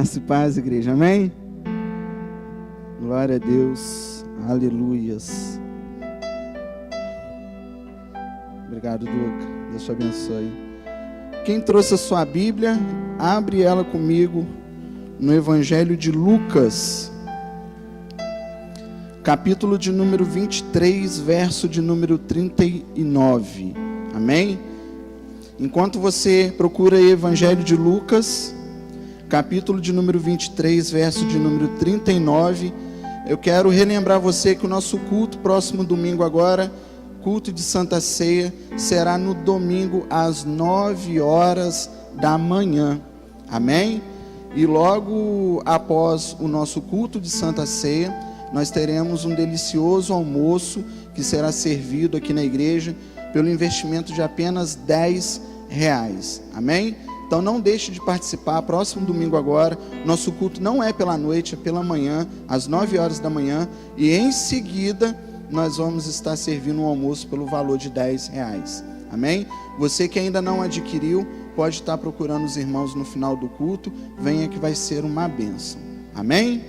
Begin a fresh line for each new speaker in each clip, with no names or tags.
Graça e paz, igreja, amém? Glória a Deus, aleluias. Obrigado, Duca, Deus te abençoe. Quem trouxe a sua Bíblia, abre ela comigo no Evangelho de Lucas, capítulo de número 23, verso de número 39, amém? Enquanto você procura aí Evangelho de Lucas, capítulo de número 23, verso de número 39, eu quero relembrar você que o nosso culto, próximo domingo agora, culto de Santa Ceia, será no domingo às 9 horas da manhã, amém? E logo após o nosso culto de Santa Ceia, nós teremos um delicioso almoço que será servido aqui na igreja pelo investimento de apenas R$10, amém? Então não deixe de participar, próximo domingo agora, nosso culto não é pela noite, é pela manhã, às 9 horas da manhã, e em seguida nós vamos estar servindo um almoço pelo valor de R$10, amém? Você que ainda não adquiriu, pode estar procurando os irmãos no final do culto, venha que vai ser uma bênção, amém?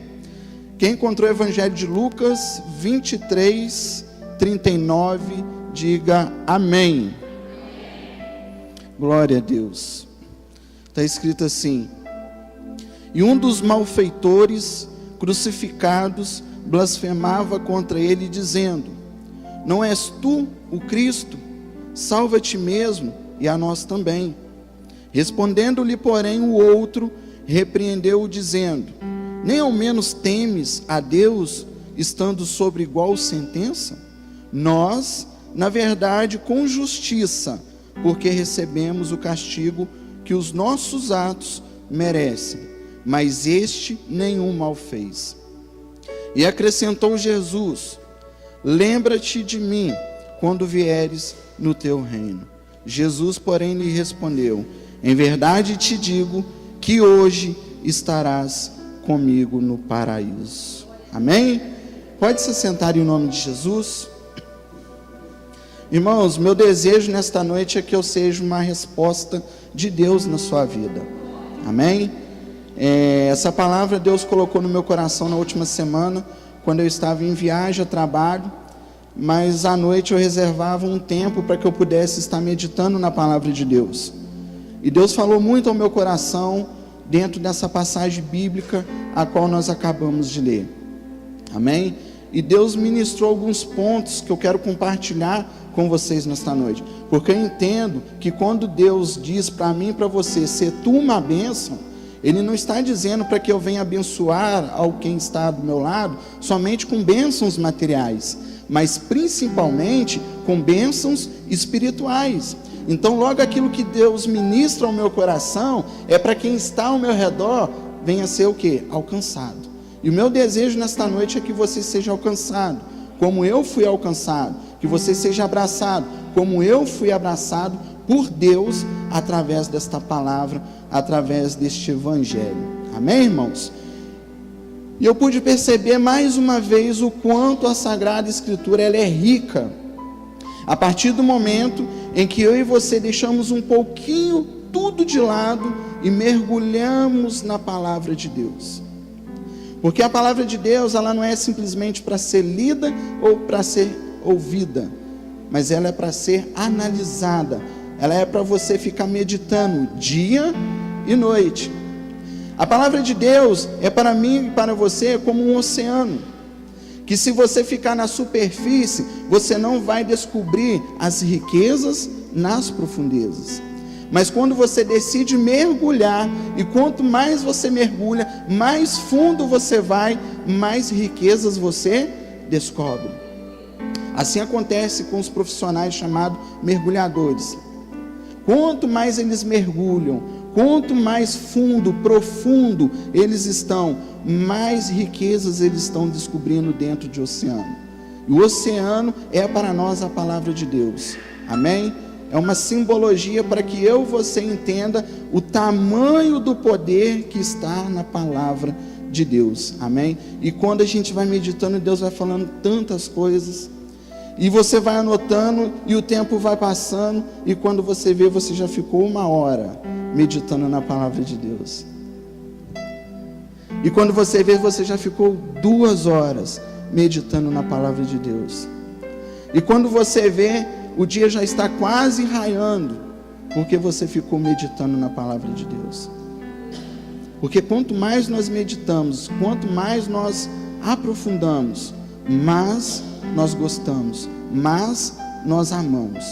Quem encontrou o Evangelho de Lucas 23, 39, diga amém. Glória a Deus. Está escrito assim: e um dos malfeitores crucificados blasfemava contra ele, dizendo: não és tu o Cristo? Salva a ti mesmo e a nós também. Respondendo-lhe, porém, o outro repreendeu-o, dizendo: nem ao menos temes a Deus, estando sobre igual sentença? Nós, na verdade, com justiça, porque recebemos o castigo que os nossos atos merecem, mas este nenhum mal fez. E acrescentou Jesus: lembra-te de mim quando vieres no teu reino. Jesus, porém, lhe respondeu: em verdade te digo que hoje estarás comigo no paraíso. Amém? Pode se sentar em nome de Jesus. Irmãos, meu desejo nesta noite é que eu seja uma resposta de Deus na sua vida, amém? Essa palavra Deus colocou no meu coração na última semana, quando eu estava em viagem a trabalho, mas à noite eu reservava um tempo para que eu pudesse estar meditando na palavra de Deus, e Deus falou muito ao meu coração, dentro dessa passagem bíblica, a qual nós acabamos de ler, amém? E Deus ministrou alguns pontos que eu quero compartilhar com vocês nesta noite, porque eu entendo que quando Deus diz para mim e para você, ser tu uma bênção, Ele não está dizendo para que eu venha abençoar quem está do meu lado, somente com bênçãos materiais, mas principalmente com bênçãos espirituais. Então logo aquilo que Deus ministra ao meu coração, é para quem está ao meu redor, venha ser o quê? Alcançado. E o meu desejo nesta noite é que você seja alcançado, como eu fui alcançado, que você seja abraçado, como eu fui abraçado por Deus, através desta palavra, através deste evangelho, amém, irmãos? E eu pude perceber mais uma vez o quanto a Sagrada Escritura ela é rica, a partir do momento em que eu e você deixamos um pouquinho tudo de lado e mergulhamos na palavra de Deus. Porque a palavra de Deus, ela não é simplesmente para ser lida ou para ser ouvida, mas ela é para ser analisada, ela é para você ficar meditando dia e noite. A palavra de Deus é para mim e para você como um oceano, que se você ficar na superfície, você não vai descobrir as riquezas nas profundezas. Mas quando você decide mergulhar, e quanto mais você mergulha, mais fundo você vai, mais riquezas você descobre. Assim acontece com os profissionais chamados mergulhadores. Quanto mais eles mergulham, quanto mais fundo, profundo eles estão, mais riquezas eles estão descobrindo dentro do oceano. E o oceano é para nós a palavra de Deus, amém? É uma simbologia para que eu e você entenda o tamanho do poder que está na palavra de Deus, amém? E quando a gente vai meditando, Deus vai falando tantas coisas, e você vai anotando, e o tempo vai passando, e quando você vê, você já ficou 1 hora meditando na palavra de Deus. E quando você vê, você já ficou 2 horas meditando na palavra de Deus. E quando você vê, o dia já está quase raiando, porque você ficou meditando na palavra de Deus. Porque quanto mais nós meditamos, quanto mais nós aprofundamos, mais nós gostamos, mais nós amamos.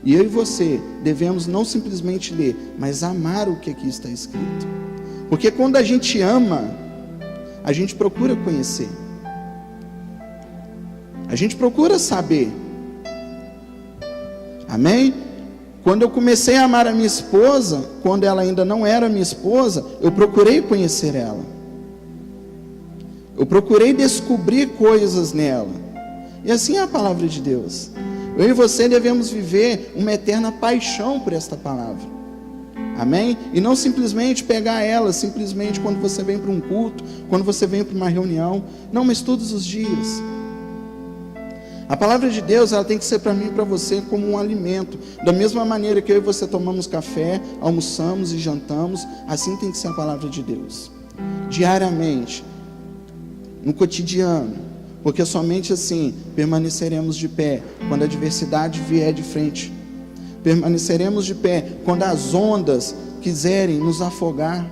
E eu e você devemos não simplesmente ler, mas amar o que aqui está escrito. Porque quando a gente ama, a gente procura conhecer, a gente procura saber. Amém? Quando eu comecei a amar a minha esposa, quando ela ainda não era minha esposa, eu procurei conhecer ela. Eu procurei descobrir coisas nela. E assim é a palavra de Deus. Eu e você devemos viver uma eterna paixão por esta palavra. Amém? E não simplesmente pegar ela, simplesmente quando você vem para um culto, quando você vem para uma reunião. Não, mas todos os dias. A palavra de Deus, ela tem que ser para mim e para você como um alimento. Da mesma maneira que eu e você tomamos café, almoçamos e jantamos, assim tem que ser a palavra de Deus. Diariamente, no cotidiano, porque somente assim permaneceremos de pé quando a adversidade vier de frente. Permaneceremos de pé quando as ondas quiserem nos afogar.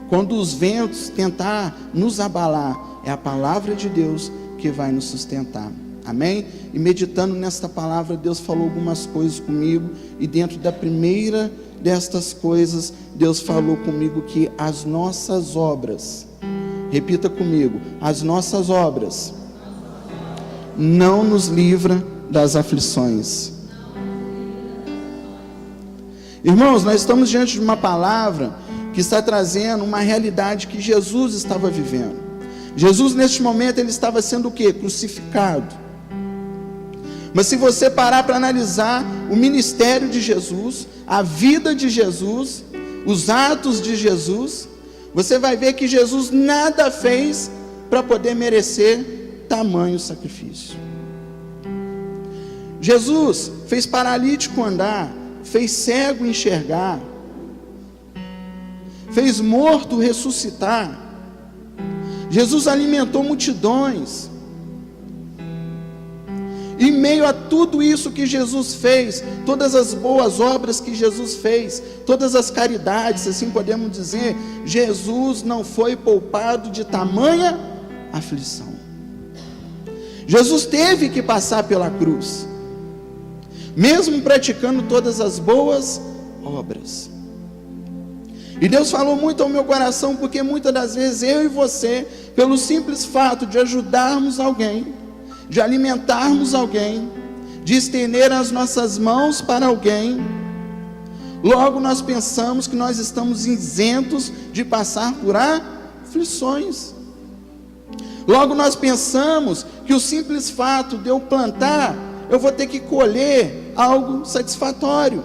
Quando os ventos tentar nos abalar, é a palavra de Deus que vai nos sustentar. Amém? E meditando nesta palavra, Deus falou algumas coisas comigo, e dentro da primeira destas coisas, Deus falou comigo que as nossas obras, repita comigo, as nossas obras não nos livram das aflições. Irmãos, nós estamos diante de uma palavra que está trazendo uma realidade que Jesus estava vivendo. Jesus, neste momento, ele estava sendo o quê? Crucificado. Mas se você parar para analisar o ministério de Jesus, a vida de Jesus, os atos de Jesus, você vai ver que Jesus nada fez para poder merecer tamanho sacrifício. Jesus fez paralítico andar, fez cego enxergar, fez morto ressuscitar. Jesus alimentou multidões. Em meio a tudo isso que Jesus fez, todas as boas obras que Jesus fez, todas as caridades, assim podemos dizer, Jesus não foi poupado de tamanha aflição. Jesus teve que passar pela cruz, mesmo praticando todas as boas obras. E Deus falou muito ao meu coração, porque muitas das vezes eu e você, pelo simples fato de ajudarmos alguém, de alimentarmos alguém, de estender as nossas mãos para alguém, logo nós pensamos que nós estamos isentos de passar por aflições. Logo nós pensamos que o simples fato de eu plantar, eu vou ter que colher algo satisfatório,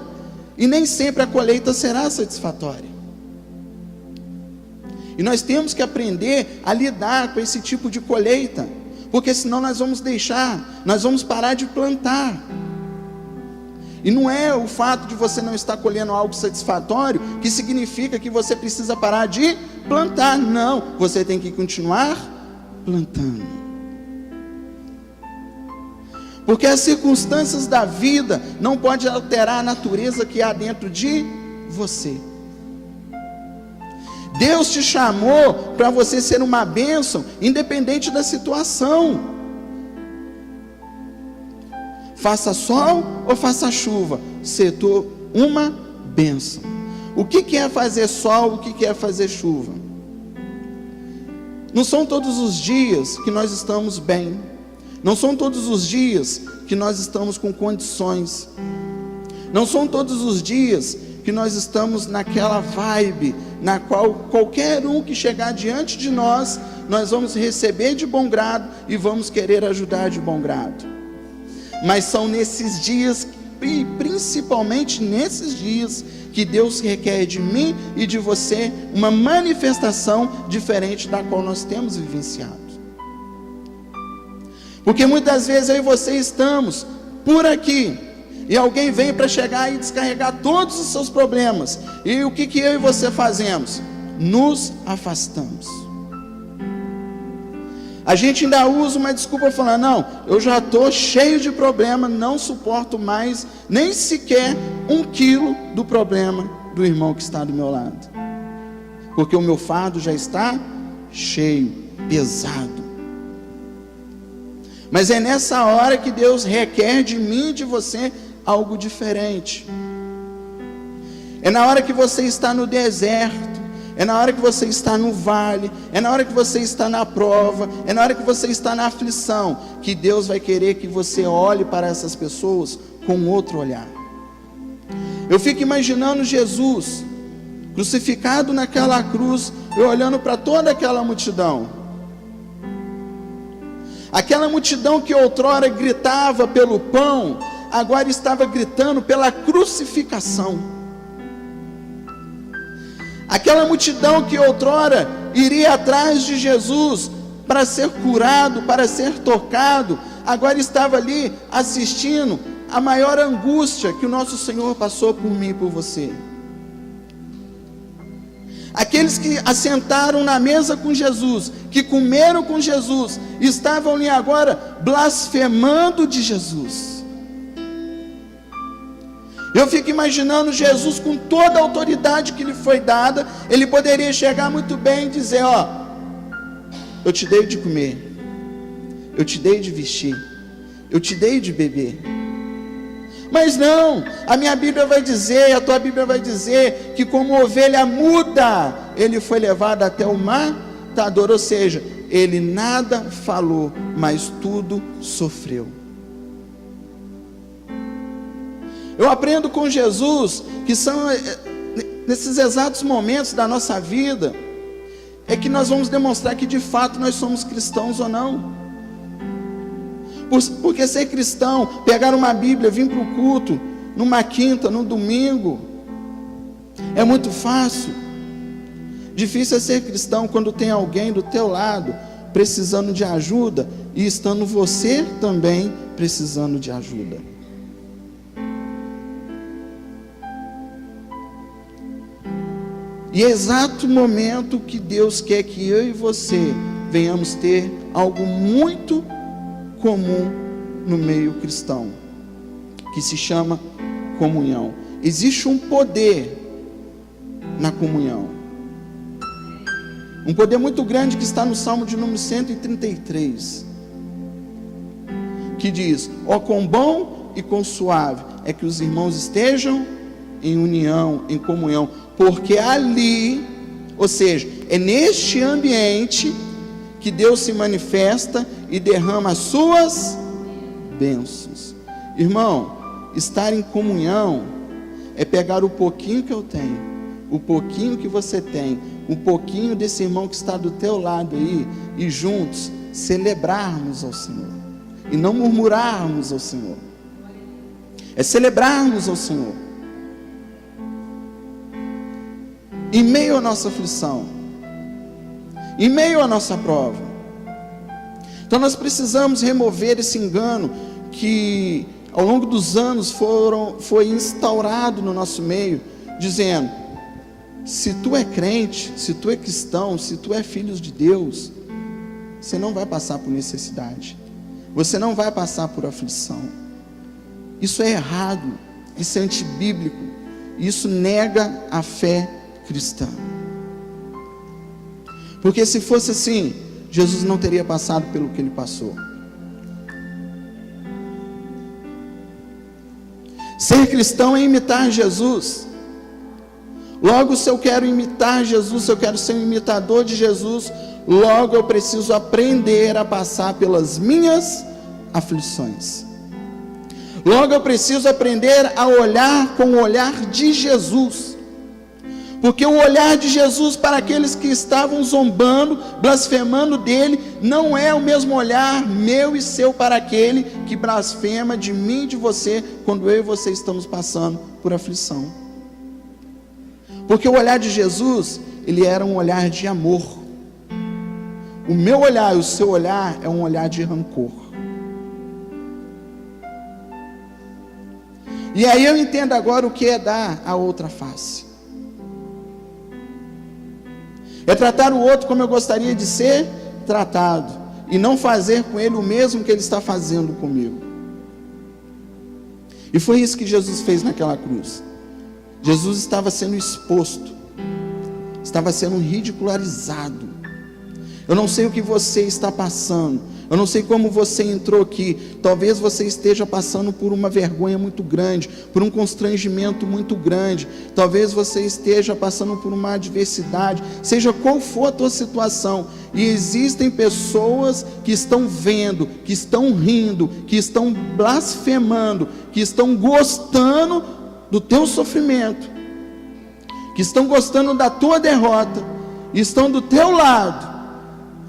e nem sempre a colheita será satisfatória. E nós temos que aprender a lidar com esse tipo de colheita, porque senão nós vamos parar de plantar. E não é o fato de você não estar colhendo algo satisfatório que significa que você precisa parar de plantar. Não, você tem que continuar plantando. Porque as circunstâncias da vida não podem alterar a natureza que há dentro de você. Deus te chamou para você ser uma bênção, independente da situação. Faça sol ou faça chuva, setor uma bênção. O que é fazer sol, o que é fazer chuva? Não são todos os dias que nós estamos bem. Não são todos os dias que nós estamos com condições. Não são todos os dias que nós estamos naquela vibe na qual qualquer um que chegar diante de nós, nós vamos receber de bom grado e vamos querer ajudar de bom grado. Mas são nesses dias, e principalmente nesses dias, que Deus requer de mim e de você uma manifestação diferente da qual nós temos vivenciado. Porque muitas vezes eu e você estamos por aqui, e alguém vem para chegar e descarregar todos os seus problemas. E o que eu e você fazemos? nos afastamos. A gente ainda usa uma desculpa falando, não, eu já estou cheio de problema, não suporto mais nem sequer 1 quilo do problema do irmão que está do meu lado. Porque o meu fardo já está cheio, pesado. Mas é nessa hora que Deus requer de mim e de você algo diferente. É na hora que você está no deserto, é na hora que você está no vale, é na hora que você está na prova, é na hora que você está na aflição, que Deus vai querer que você olhe para essas pessoas com outro olhar. Eu fico imaginando Jesus crucificado naquela cruz, eu olhando para toda aquela multidão. Aquela multidão que outrora gritava pelo pão, agora estava gritando pela crucificação. Aquela multidão que outrora iria atrás de Jesus para ser curado, para ser tocado, agora estava ali assistindo a maior angústia que o nosso Senhor passou por mim e por você. Aqueles que assentaram na mesa com Jesus, que comeram com Jesus, estavam ali agora blasfemando de Jesus. Eu fico imaginando Jesus com toda a autoridade que lhe foi dada, ele poderia chegar muito bem e dizer, ó, eu te dei de comer, eu te dei de vestir, eu te dei de beber. Mas não, a minha Bíblia vai dizer, a tua Bíblia vai dizer, que como ovelha muda, ele foi levado até o matador, ou seja, ele nada falou, mas tudo sofreu. Eu aprendo com Jesus, que são nesses exatos momentos da nossa vida, é que nós vamos demonstrar que de fato nós somos cristãos ou não. Porque ser cristão, pegar uma Bíblia, vir para o culto, numa quinta, num domingo, é muito fácil. Difícil é ser cristão quando tem alguém do teu lado, precisando de ajuda, e estando você também precisando de ajuda. E é exato momento que Deus quer que eu e você venhamos ter algo muito comum no meio cristão, que se chama comunhão. Existe um poder na comunhão, um poder muito grande que está no Salmo de número 133, que diz, ó quão bom e quão suave é que os irmãos estejam em união, em comunhão, porque ali, ou seja, é neste ambiente que Deus se manifesta e derrama as suas bênçãos. Irmão, estar em comunhão é pegar o pouquinho que eu tenho, o pouquinho que você tem, um pouquinho desse irmão que está do teu lado aí, e juntos celebrarmos ao Senhor, e não murmurarmos ao Senhor, é celebrarmos ao Senhor, em meio à nossa aflição, em meio à nossa prova. Então nós precisamos remover esse engano que ao longo dos anos foi instaurado no nosso meio, dizendo, se tu é crente, se tu é cristão, se tu é filho de Deus, você não vai passar por necessidade, você não vai passar por aflição. Isso é errado, isso é antibíblico, isso nega a fé cristã. Porque se fosse assim, Jesus não teria passado pelo que ele passou. Ser cristão é imitar Jesus. Logo, se eu quero imitar Jesus, se eu quero ser um imitador de Jesus, logo eu preciso aprender a passar pelas minhas aflições. Logo eu preciso aprender a olhar com o olhar de Jesus. Porque o olhar de Jesus para aqueles que estavam zombando, blasfemando dele, não é o mesmo olhar meu e seu para aquele que blasfema de mim e de você, quando eu e você estamos passando por aflição. Porque o olhar de Jesus, ele era um olhar de amor. O meu olhar e o seu olhar é um olhar de rancor. E aí eu entendo agora o que é dar a outra face. É tratar o outro como eu gostaria de ser tratado, e não fazer com ele o mesmo que ele está fazendo comigo. E foi isso que Jesus fez naquela cruz. Jesus estava sendo exposto, estava sendo ridicularizado. Eu não sei o que você está passando, eu não sei como você entrou aqui. Talvez você esteja passando por uma vergonha muito grande, por um constrangimento muito grande. Talvez você esteja passando por uma adversidade, seja qual for a tua situação. E existem pessoas que estão vendo, que estão rindo, que estão blasfemando, que estão gostando do teu sofrimento, que estão gostando da tua derrota, e estão do teu lado.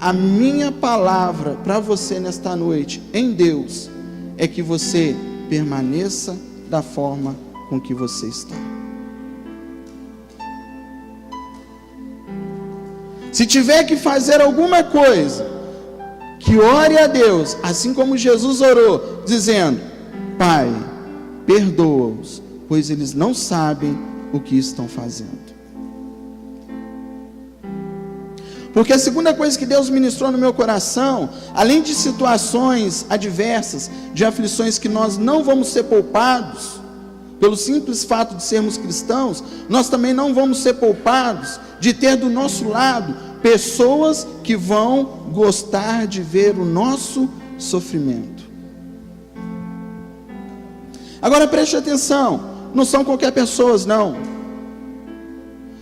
A minha palavra para você nesta noite, em Deus, é que você permaneça da forma com que você está. Se tiver que fazer alguma coisa, que ore a Deus, assim como Jesus orou, dizendo: Pai, perdoa-os, pois eles não sabem o que estão fazendo. Porque a segunda coisa que Deus ministrou no meu coração, além de situações adversas, de aflições que nós não vamos ser poupados, pelo simples fato de sermos cristãos, nós também não vamos ser poupados de ter do nosso lado pessoas que vão gostar de ver o nosso sofrimento. Agora preste atenção, não são qualquer pessoas, não.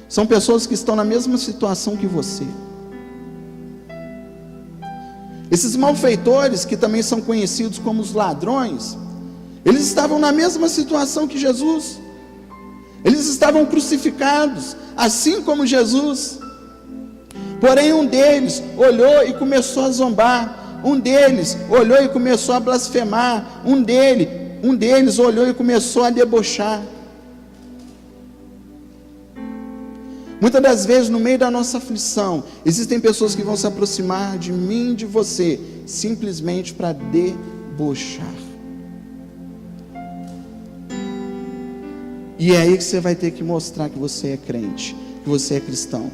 São pessoas que estão na mesma situação que você. Esses malfeitores, que também são conhecidos como os ladrões, eles estavam na mesma situação que Jesus. Eles estavam crucificados, assim como Jesus. Porém um deles olhou e começou a zombar. Um deles olhou e começou a blasfemar. Um deles olhou e começou a debochar. Muitas das vezes, no meio da nossa aflição, existem pessoas que vão se aproximar de mim e de você, simplesmente para debochar. E é aí que você vai ter que mostrar que você é crente, que você é cristão.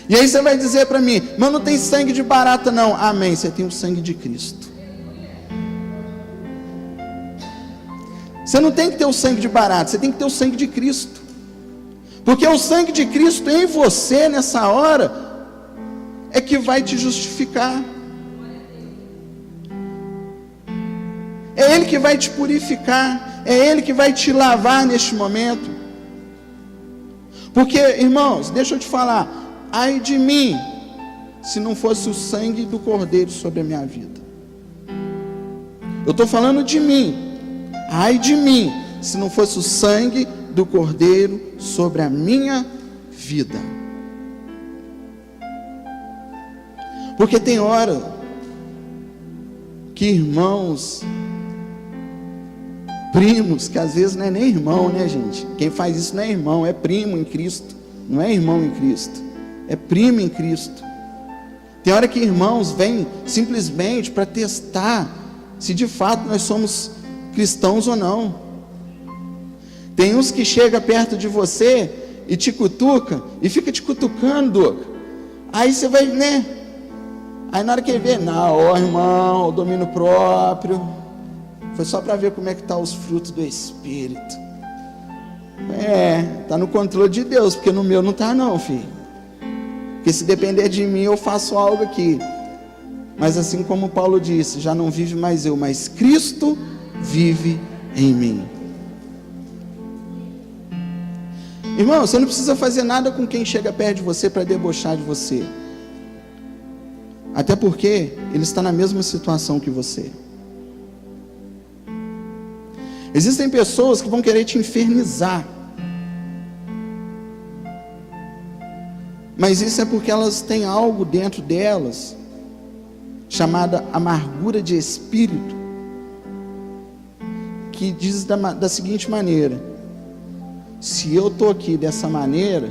E aí você vai dizer para mim: mas não tem sangue de barata não. Amém, você tem o sangue de Cristo. Você não tem que ter o sangue de barata, você tem que ter o sangue de Cristo. Porque o sangue de Cristo em você, nessa hora, é que vai te justificar. É Ele que vai te purificar. É Ele que vai te lavar neste momento. Porque, irmãos, deixa eu te falar, ai de mim, se não fosse o sangue do Cordeiro sobre a minha vida. Eu estou falando de mim. Ai de mim, se não fosse o sangue do Cordeiro sobre a minha vida. Porque tem hora que irmãos, primos, que às vezes não é nem irmão, né, gente? Quem faz isso não é irmão, é primo em Cristo. Não é irmão em Cristo, é primo em Cristo. Tem hora que irmãos vêm simplesmente para testar se de fato nós somos cristãos ou não. Tem uns que chegam perto de você e te cutuca, e fica te cutucando. Aí você vai, né? Aí na hora que ele vê, não, ó irmão, o domínio próprio. Foi só para ver como é que tá os frutos do Espírito. Tá no controle de Deus, porque no meu não tá não, filho. Porque se depender de mim, eu faço algo aqui. Mas assim como Paulo disse, já não vive mais eu, mas Cristo vive em mim. Irmão, você não precisa fazer nada com quem chega perto de você para debochar de você. Até porque ele está na mesma situação que você. Existem pessoas que vão querer te infernizar. Mas isso é porque elas têm algo dentro delas, chamada amargura de espírito, que diz da seguinte maneira: se eu estou aqui dessa maneira,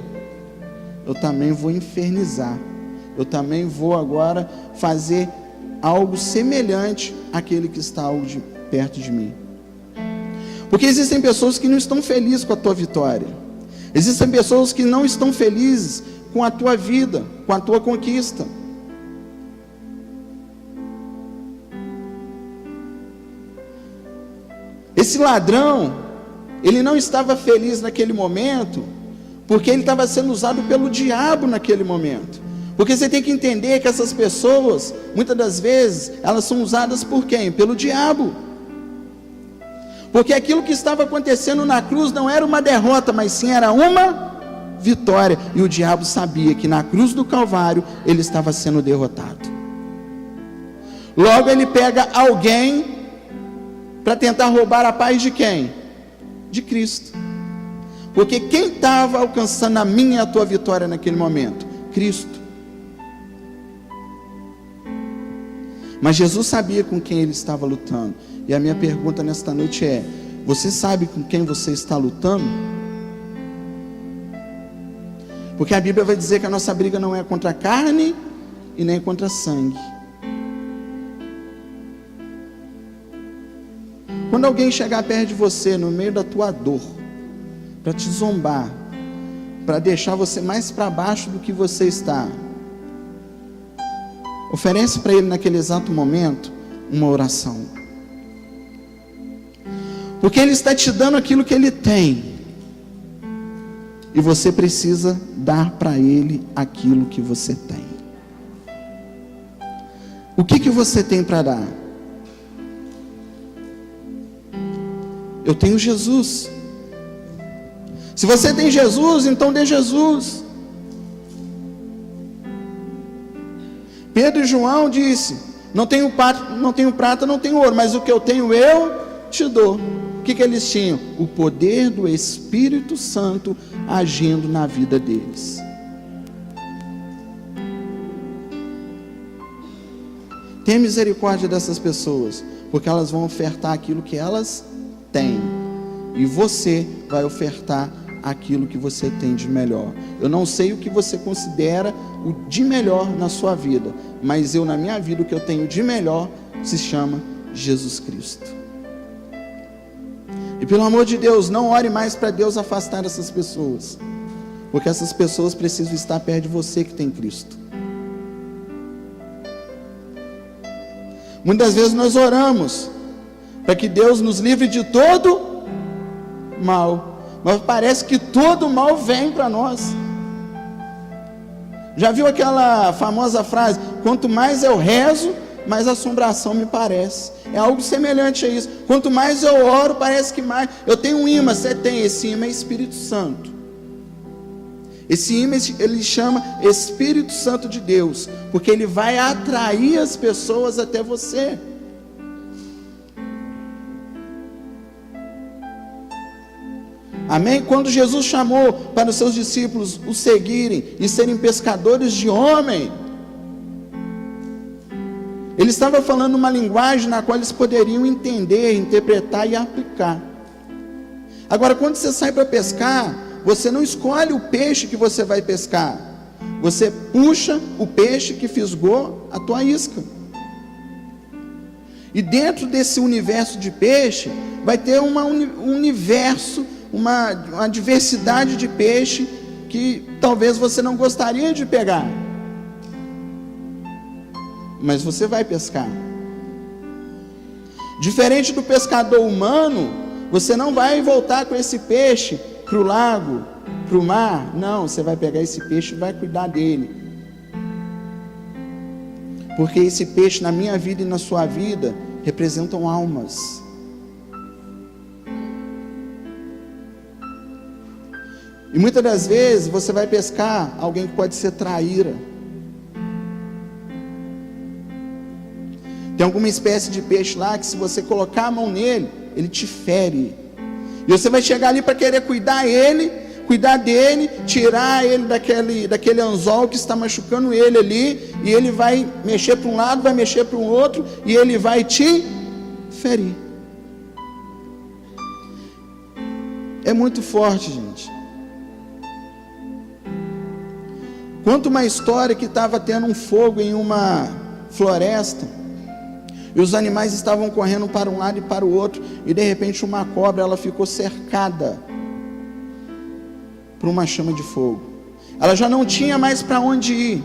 eu também vou infernizar. Eu também vou agora fazer algo semelhante àquele que está perto de mim. Porque existem pessoas que não estão felizes com a tua vitória. Existem pessoas que não estão felizes com a tua vida, com a tua conquista. Esse ladrão, ele não estava feliz naquele momento, porque ele estava sendo usado pelo diabo naquele momento. Porque você tem que entender que essas pessoas, muitas das vezes, elas são usadas por quem? Pelo diabo. Porque aquilo que estava acontecendo na cruz não era uma derrota, mas sim era uma vitória. E o diabo sabia que na cruz do Calvário ele estava sendo derrotado. Logo ele pega alguém para tentar roubar a paz de quem? De Cristo. Porque quem estava alcançando a minha e a tua vitória naquele momento? Cristo. Mas Jesus sabia com quem ele estava lutando. E a minha pergunta nesta noite é: você sabe com quem você está lutando? Porque a Bíblia vai dizer que a nossa briga não é contra a carne e nem contra sangue. Quando alguém chegar perto de você, no meio da tua dor, para te zombar, para deixar você mais para baixo do que você está, oferece para ele naquele exato momento uma oração. Porque ele está te dando aquilo que ele tem, e você precisa dar para ele aquilo que você tem. O que você tem para dar? Eu tenho Jesus. Se você tem Jesus, então dê Jesus. Pedro e João disse: não tenho prata, não tenho ouro, mas o que eu tenho eu te dou. O que eles tinham? O poder do Espírito Santo agindo na vida deles. Tenha misericórdia dessas pessoas, porque elas vão ofertar aquilo que elas têm, e você vai ofertar aquilo que você tem de melhor. Eu não sei o que você considera o de melhor na sua vida, mas eu, na minha vida, o que eu tenho de melhor se chama Jesus Cristo. E pelo amor de Deus, não ore mais para Deus afastar essas pessoas, porque essas pessoas precisam estar perto de você que tem Cristo. Muitas vezes nós oramos para que Deus nos livre de todo mal, mas parece que todo mal vem para nós. Já viu aquela famosa frase: quanto mais eu rezo, mais assombração me parece? É algo semelhante a isso. Quanto mais eu oro, parece que mais. Eu tenho um imã, você tem, esse imã é Espírito Santo. Esse imã ele chama Espírito Santo de Deus, porque ele vai atrair as pessoas até você. Amém? Quando Jesus chamou para os seus discípulos o seguirem e serem pescadores de homem, ele estava falando uma linguagem na qual eles poderiam entender, interpretar e aplicar. Agora, quando você sai para pescar, você não escolhe o peixe que você vai pescar, você puxa o peixe que fisgou a tua isca. E dentro desse universo de peixe, vai ter um universo, uma diversidade de peixe que talvez você não gostaria de pegar, mas você vai pescar. Diferente do pescador humano, você não vai voltar com esse peixe para o lago, para o mar. Não, você vai pegar esse peixe e vai cuidar dele, porque esse peixe na minha vida e na sua vida representam almas. E muitas das vezes você vai pescar alguém que pode ser traíra. Tem alguma espécie de peixe lá que, se você colocar a mão nele, ele te fere. E você vai chegar ali para querer cuidar dele, tirar ele daquele anzol que está machucando ele ali, e ele vai mexer para um lado, vai mexer para o outro, e ele vai te ferir. É muito forte, gente. Conta uma história que estava tendo um fogo em uma floresta, e os animais estavam correndo para um lado e para o outro, e de repente uma cobra, ela ficou cercada por uma chama de fogo. ela já não tinha mais para onde ir.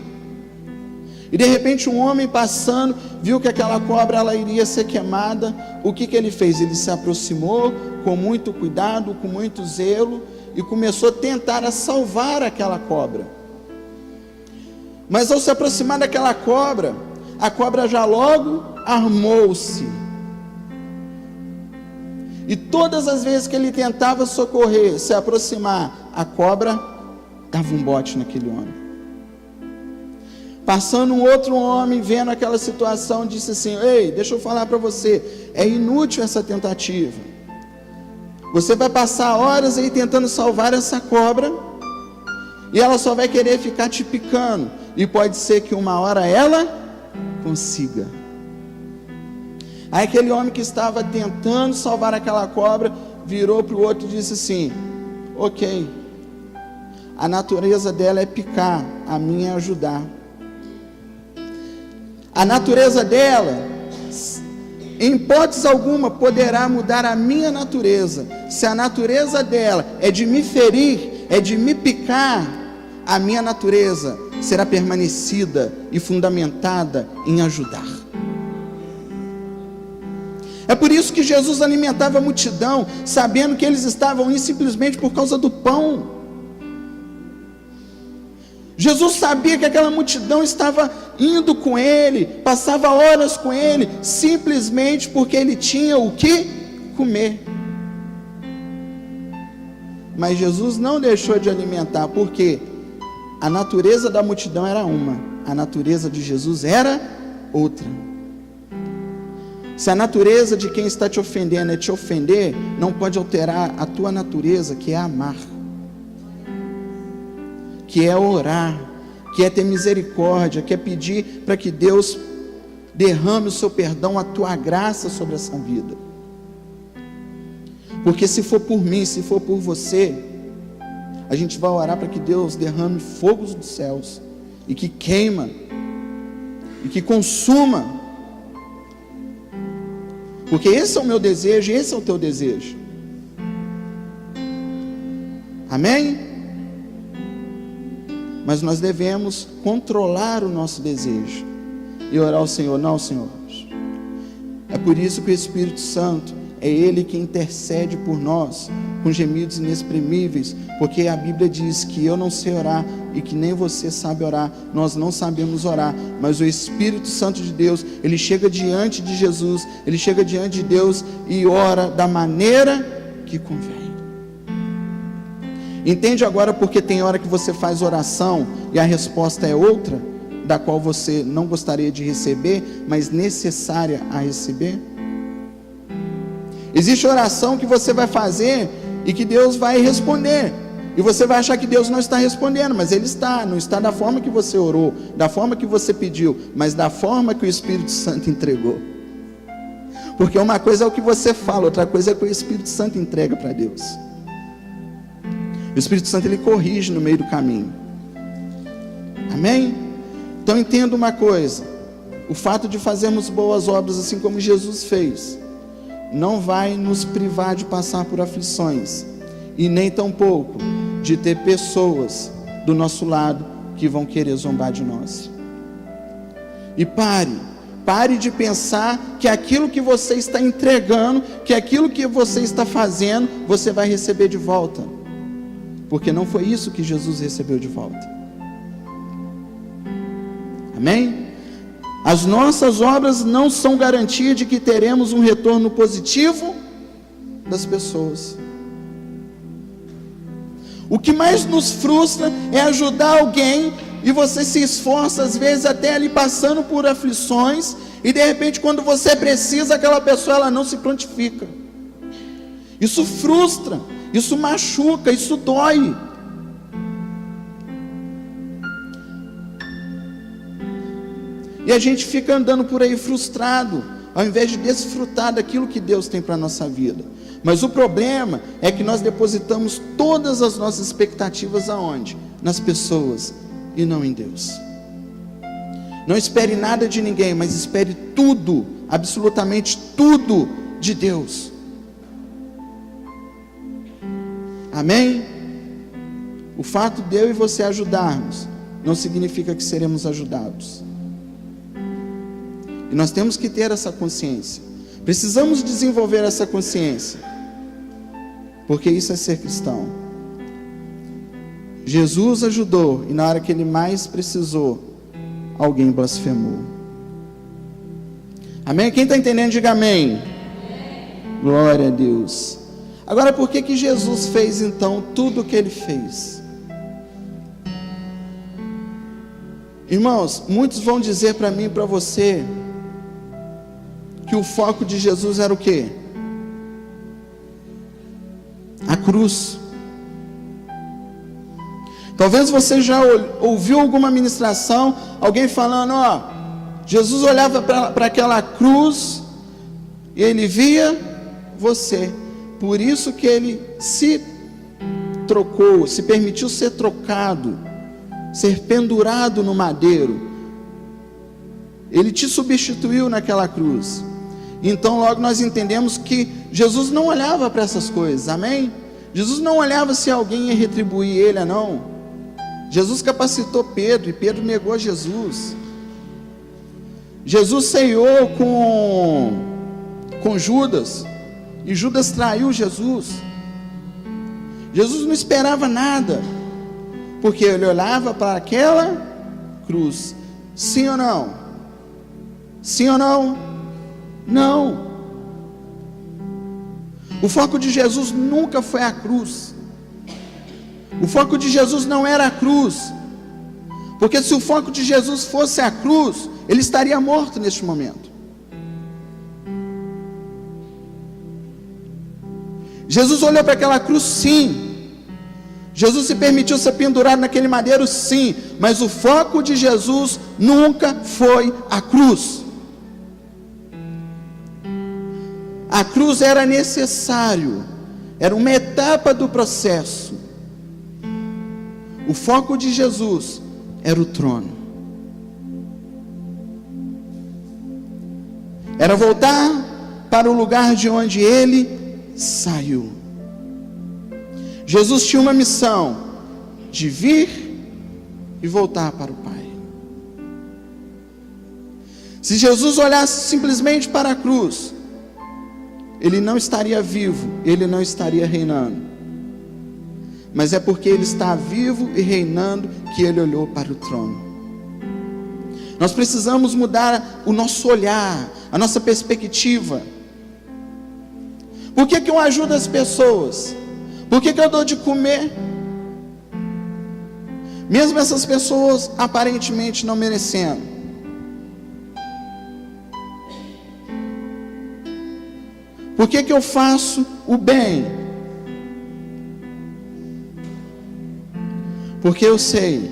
E de repente um homem passando, viu que aquela cobra ela iria ser queimada. O que ele fez? Ele se aproximou com muito cuidado, com muito zelo, e começou a tentar a salvar aquela cobra. Mas ao se aproximar daquela cobra, a cobra já logo armou-se. E todas as vezes que ele tentava socorrer, se aproximar, a cobra dava um bote naquele homem. Passando um outro homem, vendo aquela situação, disse assim: ei, deixa eu falar para você, é inútil essa tentativa. Você vai passar horas aí tentando salvar essa cobra, e ela só vai querer ficar te picando, e pode ser que uma hora ela consiga. Aí aquele homem que estava tentando salvar aquela cobra, virou para o outro e disse assim: ok, a natureza dela é picar, a minha é ajudar. A natureza dela, em hipótese alguma, poderá mudar a minha natureza. Se a natureza dela é de me ferir, é de me picar, a minha natureza será permanecida e fundamentada em ajudar. É por isso que Jesus alimentava a multidão, sabendo que eles estavam indo simplesmente por causa do pão. Jesus sabia que aquela multidão estava indo com ele, passava horas com ele, simplesmente porque ele tinha o que comer. Mas Jesus não deixou de alimentar, porque a natureza da multidão era uma, a natureza de Jesus era outra. Se a natureza de quem está te ofendendo é te ofender, não pode alterar a tua natureza, que é amar, que é orar, que é ter misericórdia, que é pedir para que Deus derrame o seu perdão, a tua graça sobre essa vida. Porque se for por mim, se for por você, a gente vai orar para que Deus derrame fogos dos céus, e que queima, e que consuma, porque esse é o meu desejo, e esse é o teu desejo. Amém? Mas nós devemos controlar o nosso desejo e orar ao Senhor: não, Senhor. É por isso que o Espírito Santo é Ele que intercede por nós com gemidos inexprimíveis, porque a Bíblia diz que eu não sei orar e que nem você sabe orar, nós não sabemos orar, mas o Espírito Santo de Deus, Ele chega diante de Jesus, Ele chega diante de Deus e ora da maneira que convém. Entende agora porque tem hora que você faz oração e a resposta é outra, da qual você não gostaria de receber, mas necessária a receber? Existe oração que você vai fazer e que Deus vai responder, e você vai achar que Deus não está respondendo, mas Ele está, não está da forma que você orou, da forma que você pediu, mas da forma que o Espírito Santo entregou. Porque uma coisa é o que você fala, outra coisa é o que o Espírito Santo entrega para Deus. O Espírito Santo, Ele corrige no meio do caminho. Amém? Então entenda uma coisa: o fato de fazermos boas obras assim como Jesus fez, não vai nos privar de passar por aflições, e nem tampouco de ter pessoas do nosso lado que vão querer zombar de nós. E pare de pensar que aquilo que você está entregando, que aquilo que você está fazendo, você vai receber de volta, porque não foi isso que Jesus recebeu de volta. Amém? As nossas obras não são garantia de que teremos um retorno positivo das pessoas. O que mais nos frustra é ajudar alguém, e você se esforça às vezes até ali passando por aflições, e de repente quando você precisa, aquela pessoa ela não se prontifica. Isso frustra, isso machuca, isso dói. E a gente fica andando por aí frustrado, ao invés de desfrutar daquilo que Deus tem para a nossa vida. Mas o problema é que nós depositamos todas as nossas expectativas aonde? Nas pessoas e não em Deus. Não espere nada de ninguém, mas espere tudo, absolutamente tudo de Deus. Amém? O fato de eu e você ajudarmos não significa que seremos ajudados. E nós temos que ter essa consciência. Precisamos desenvolver essa consciência, porque isso é ser cristão. Jesus ajudou, e na hora que ele mais precisou, alguém blasfemou. Amém? Quem está entendendo, diga amém. Glória a Deus. Agora, por que Jesus fez então tudo o que ele fez? Irmãos, muitos vão dizer para mim e para você que o foco de Jesus era o quê? A cruz. Talvez você já ouviu alguma ministração, alguém falando, Jesus olhava para aquela cruz e ele via você. Por isso que ele se trocou, se permitiu ser trocado, ser pendurado no madeiro. Ele te substituiu naquela cruz. Então logo nós entendemos que Jesus não olhava para essas coisas, amém? Jesus não olhava se alguém ia retribuir ele ou não. Jesus capacitou Pedro, e Pedro negou Jesus. Jesus ceiou com Judas, e Judas traiu Jesus. Jesus não esperava nada, porque ele olhava para aquela cruz. Sim ou não? Sim ou não? Não. O foco de Jesus nunca foi a cruz. O foco de Jesus não era a cruz, porque se o foco de Jesus fosse a cruz, ele estaria morto neste momento. Jesus olhou para aquela cruz, sim. Jesus se permitiu ser pendurado naquele madeiro, sim. Mas o foco de Jesus nunca foi a cruz. A cruz era necessário, era uma etapa do processo. O foco de Jesus era o trono. Era voltar para o lugar de onde ele saiu. Jesus tinha uma missão de vir e voltar para o Pai. Se Jesus olhasse simplesmente para a cruz, ele não estaria vivo, ele não estaria reinando. Mas é porque ele está vivo e reinando que ele olhou para o trono. Nós precisamos mudar o nosso olhar, a nossa perspectiva. Por que eu ajudo as pessoas? Por que eu dou de comer? Mesmo essas pessoas aparentemente não merecendo. Por que eu faço o bem? Porque eu sei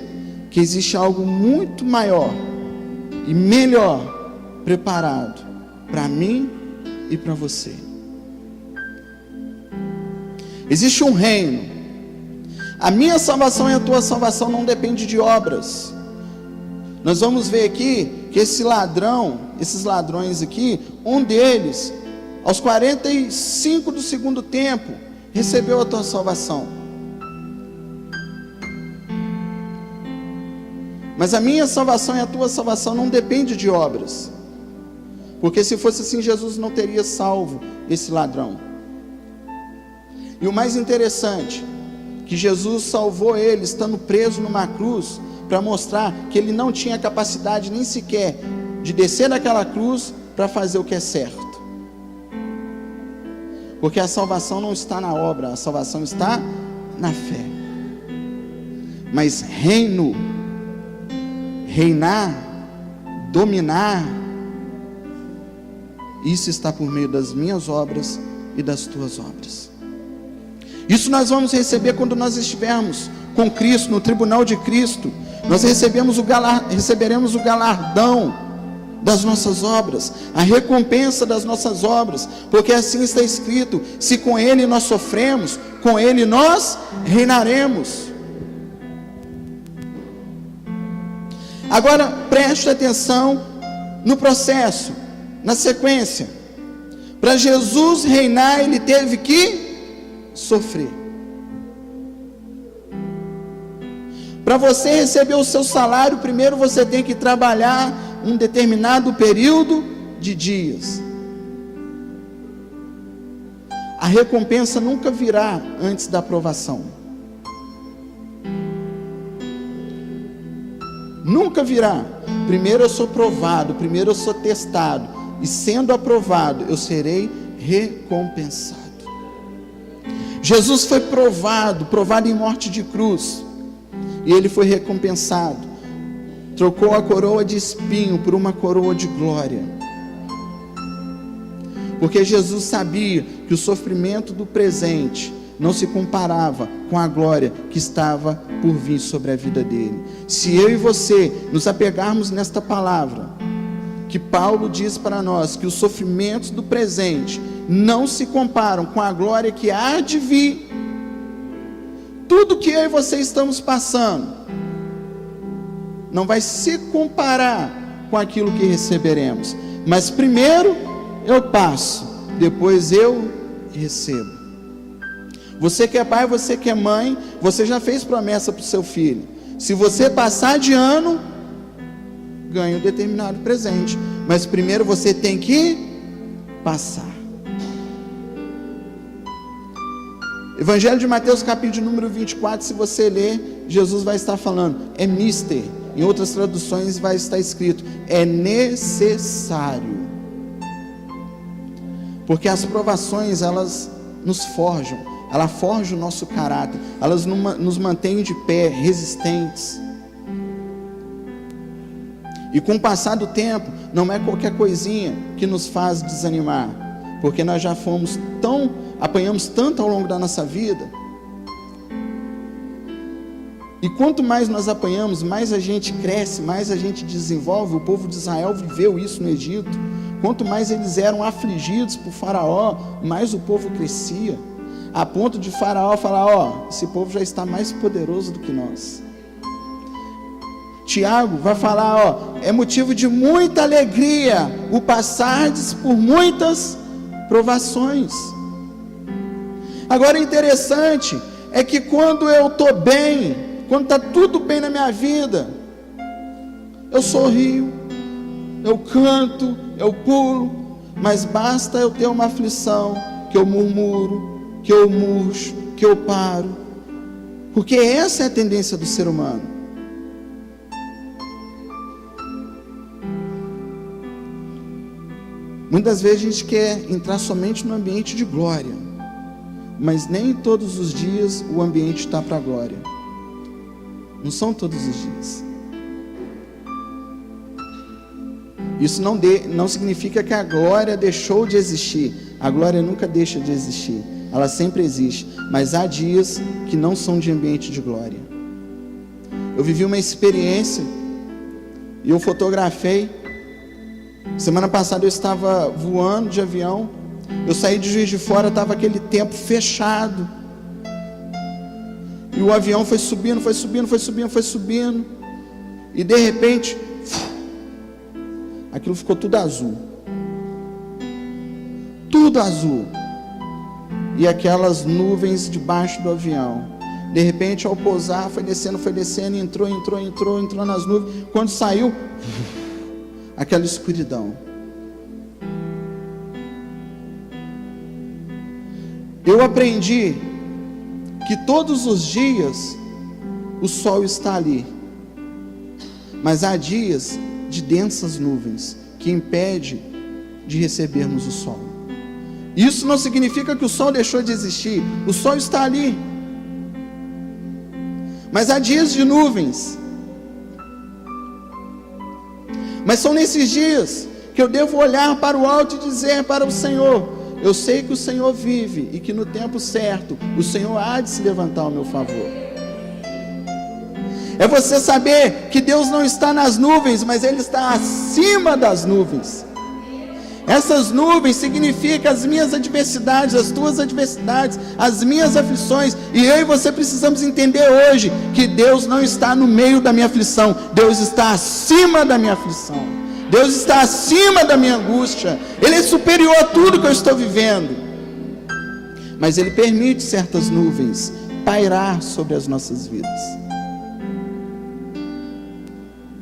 que existe algo muito maior e melhor preparado para mim e para você. Existe um reino. A minha salvação e a tua salvação não depende de obras. Nós vamos ver aqui que esses ladrões aqui, um deles, aos 45 do segundo tempo, recebeu a tua salvação. Mas a minha salvação e a tua salvação não depende de obras. Porque se fosse assim, Jesus não teria salvo esse ladrão. E o mais interessante, que Jesus salvou ele estando preso numa cruz, para mostrar que ele não tinha capacidade nem sequer de descer daquela cruz para fazer o que é certo. Porque a salvação não está na obra, a salvação está na fé. Mas reinar, dominar, isso está por meio das minhas obras e das tuas obras. Isso nós vamos receber quando nós estivermos com Cristo, no tribunal de Cristo. Nós receberemos o galardão das nossas obras, a recompensa das nossas obras, porque assim está escrito: se com Ele nós sofremos, com Ele nós reinaremos. Agora preste atenção no processo, na sequência. Para Jesus reinar, Ele teve que sofrer. Para você receber o seu salário, primeiro você tem que trabalhar um determinado período de dias. A recompensa nunca virá antes da aprovação. Nunca virá. Primeiro eu sou provado, primeiro eu sou testado, e sendo aprovado, eu serei recompensado. Jesus foi provado em morte de cruz, e ele foi recompensado. Trocou a coroa de espinho por uma coroa de glória. Porque Jesus sabia que o sofrimento do presente não se comparava com a glória que estava por vir sobre a vida dele. Se eu e você nos apegarmos nesta palavra, que Paulo diz para nós, que os sofrimentos do presente não se comparam com a glória que há de vir, tudo que eu e você estamos passando não vai se comparar com aquilo que receberemos. Mas primeiro eu passo, depois eu recebo. Você que é pai, você que é mãe, você já fez promessa para o seu filho: se você passar de ano, ganha um determinado presente, mas primeiro você tem que passar. Evangelho de Mateus, capítulo número 24, se você ler, Jesus vai estar falando, é mister. Em outras traduções vai estar escrito, é necessário. Porque as provações, elas nos forjam, ela forja o nosso caráter, elas nos mantêm de pé, resistentes. E com o passar do tempo, não é qualquer coisinha que nos faz desanimar, porque nós já apanhamos tanto ao longo da nossa vida, e quanto mais nós apanhamos, mais a gente cresce, mais a gente desenvolve. O povo de Israel viveu isso no Egito. Quanto mais eles eram afligidos por Faraó, mais o povo crescia, a ponto de Faraó falar, esse povo já está mais poderoso do que nós. Tiago vai falar, é motivo de muita alegria o passardes por muitas provações. Agora, interessante é que quando eu estou bem, quando está tudo bem na minha vida, eu sorrio, eu canto, eu pulo, mas basta eu ter uma aflição, que eu murmuro, que eu murcho, que eu paro, porque essa é a tendência do ser humano. Muitas vezes a gente quer entrar somente no ambiente de glória, mas nem todos os dias o ambiente está para a glória. Não são todos os dias. Isso não significa que a glória deixou de existir. A glória nunca deixa de existir, ela sempre existe, mas há dias que não são de ambiente de glória. Eu vivi uma experiência e eu fotografei. Semana passada eu estava voando de avião, eu saí de Juiz de Fora, estava aquele tempo fechado, e o avião foi subindo, e de repente, aquilo ficou tudo azul, e aquelas nuvens debaixo do avião. De repente, ao pousar, foi descendo, entrou nas nuvens. Quando saiu, aquela escuridão. Eu aprendi que todos os dias o sol está ali, mas há dias de densas nuvens que impede de recebermos o sol. Isso não significa que o sol deixou de existir, o sol está ali, mas há dias de nuvens. Mas são nesses dias que eu devo olhar para o alto e dizer para o Senhor, eu sei que o Senhor vive e que no tempo certo o Senhor há de se levantar ao meu favor. É você saber que Deus não está nas nuvens, mas Ele está acima das nuvens. Essas nuvens significam as minhas adversidades, as tuas adversidades, as minhas aflições. E eu e você precisamos entender hoje que Deus não está no meio da minha aflição, Deus está acima da minha aflição. Deus está acima da minha angústia. Ele é superior a tudo que eu estou vivendo. Mas Ele permite certas nuvens pairar sobre as nossas vidas.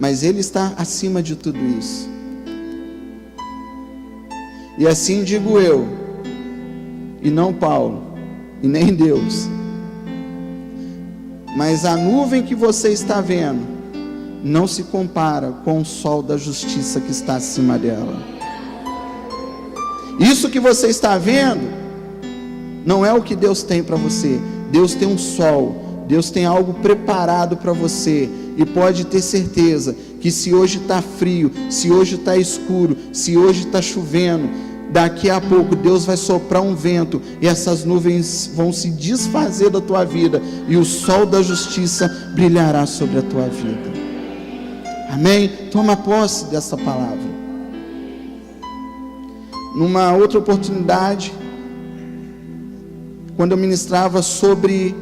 mas Ele está acima de tudo isso. E assim digo eu, e não Paulo, e nem Deus, mas a nuvem que você está vendo não se compara com o sol da justiça que está acima dela. Isso que você está vendo não é o que Deus tem para você. Deus tem um sol, Deus tem algo preparado para você, e pode ter certeza que se hoje está frio, se hoje está escuro, se hoje está chovendo, daqui a pouco Deus vai soprar um vento e essas nuvens vão se desfazer da tua vida e o sol da justiça brilhará sobre a tua vida. Amém? Toma posse dessa palavra. Numa outra oportunidade, quando eu ministrava sobre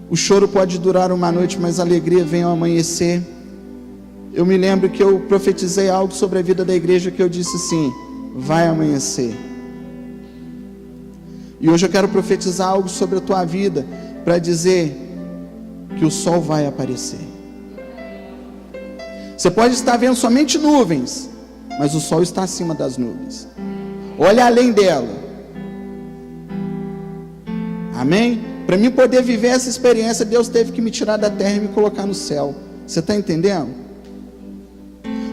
o choro pode durar uma noite, mas a alegria vem ao amanhecer, eu me lembro que eu profetizei algo sobre a vida da igreja, que eu disse assim: vai amanhecer. E hoje eu quero profetizar algo sobre a tua vida, para dizer que o sol vai aparecer. Você pode estar vendo somente nuvens, mas o sol está acima das nuvens. Olha além dela. Amém? Para mim poder viver essa experiência, Deus teve que me tirar da terra e me colocar no céu. Você está entendendo?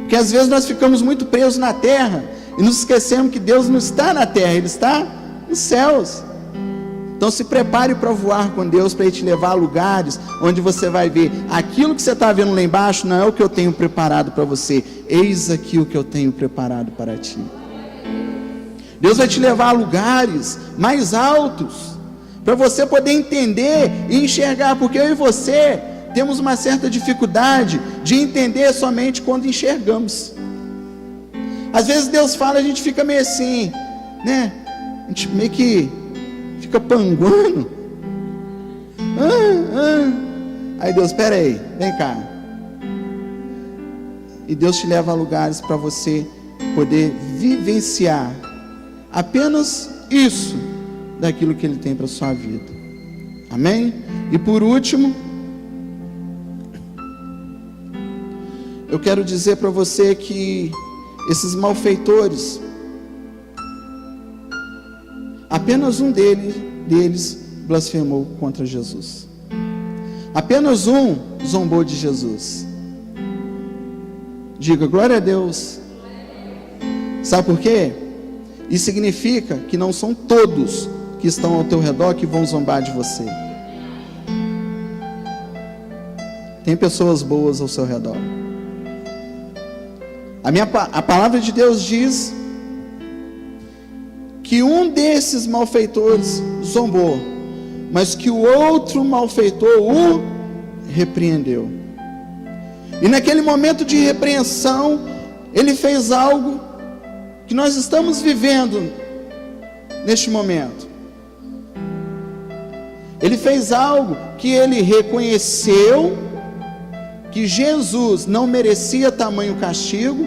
Porque às vezes nós ficamos muito presos na terra e nos esquecemos que Deus não está na terra, Ele está nos céus. Então se prepare para voar com Deus, para Ele te levar a lugares onde você vai ver aquilo que você está vendo lá embaixo não é o que eu tenho preparado para você. Eis aqui o que eu tenho preparado para ti. Deus vai te levar a lugares mais altos, para você poder entender e enxergar, porque eu e você temos uma certa dificuldade de entender somente quando enxergamos. Às vezes Deus fala, a gente fica meio assim, né? A gente meio que fica panguando. Aí Deus, espera aí, vem cá. E Deus te leva a lugares para você poder vivenciar apenas isso daquilo que Ele tem para a sua vida. Amém? E por último, eu quero dizer para você que esses malfeitores, apenas um deles blasfemou contra Jesus. Apenas um zombou de Jesus. Diga glória a Deus. Sabe por quê? Isso significa que não são todos que estão ao teu redor que vão zombar de você. Tem pessoas boas ao seu redor. A palavra de Deus diz que um desses malfeitores zombou, mas que o outro malfeitor o repreendeu. E naquele momento de repreensão, ele fez algo que nós estamos vivendo neste momento. Ele fez algo que ele reconheceu que Jesus não merecia tamanho castigo,